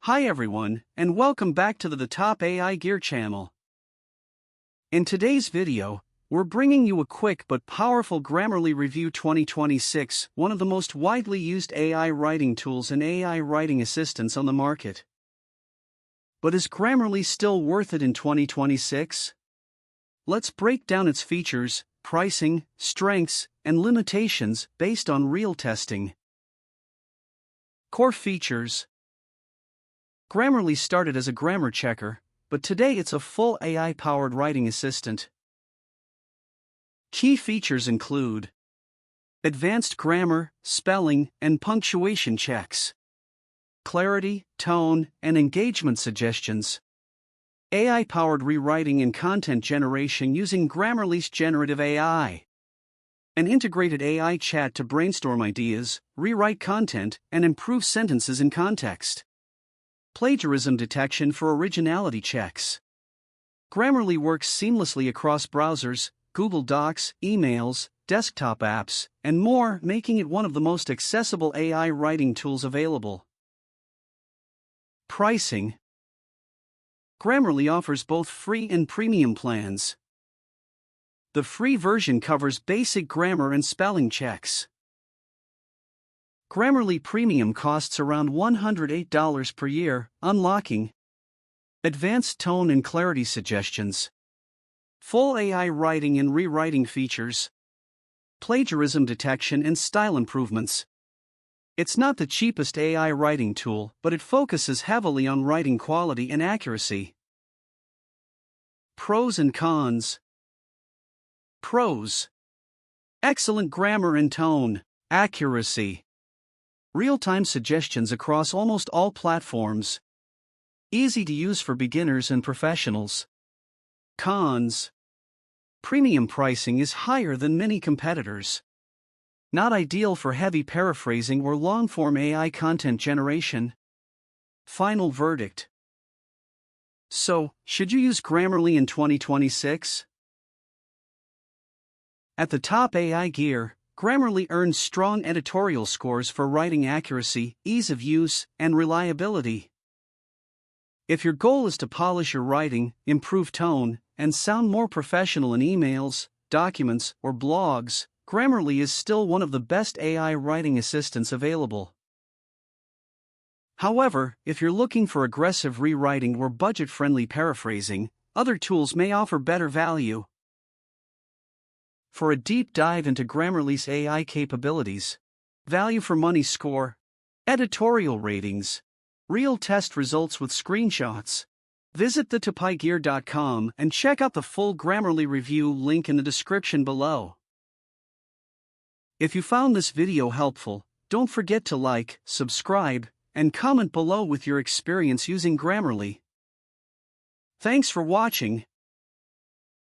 Hi everyone, and welcome back to the Top AI Gear channel. In today's video, we're bringing you a quick but powerful Grammarly Review 2026, one of the most widely used AI writing tools and AI writing assistants on the market. But is Grammarly still worth it in 2026? Let's break down its features, pricing, strengths, and limitations based on real testing. Core features. Grammarly started as a grammar checker, but today it's a full AI-powered writing assistant. Key features include advanced grammar, spelling, and punctuation checks, clarity, tone, and engagement suggestions, AI-powered rewriting and content generation using Grammarly's generative AI, an integrated AI chat to brainstorm ideas, rewrite content, and improve sentences in context. Plagiarism detection for originality checks. Grammarly works seamlessly across browsers, Google Docs, emails, desktop apps, and more, making it one of the most accessible AI writing tools available. Pricing. Grammarly offers both free and premium plans. The free version covers basic grammar and spelling checks. Grammarly Premium costs around $108 per year, unlocking advanced tone and clarity suggestions, full AI writing and rewriting features, plagiarism detection and style improvements. It's not the cheapest AI writing tool, but it focuses heavily on writing quality and accuracy. Pros and cons. Pros: excellent grammar and tone, accuracy, real-time suggestions across almost all platforms, easy to use for beginners and professionals. Cons: premium pricing is higher than many competitors. Not ideal for heavy paraphrasing or long-form AI content generation. Final verdict. So, should you use Grammarly in 2026? At the Top AI Gear, Grammarly earns strong editorial scores for writing accuracy, ease of use, and reliability. If your goal is to polish your writing, improve tone, and sound more professional in emails, documents, or blogs, Grammarly is still one of the best AI writing assistants available. However, if you're looking for aggressive rewriting or budget-friendly paraphrasing, other tools may offer better value. For a deep dive into Grammarly's AI capabilities, value for money score, editorial ratings, real test results with screenshots, visit thetopaigear.com and check out the full Grammarly review link in the description below. If you found this video helpful, don't forget to like, subscribe, and comment below with your experience using Grammarly. Thanks for watching.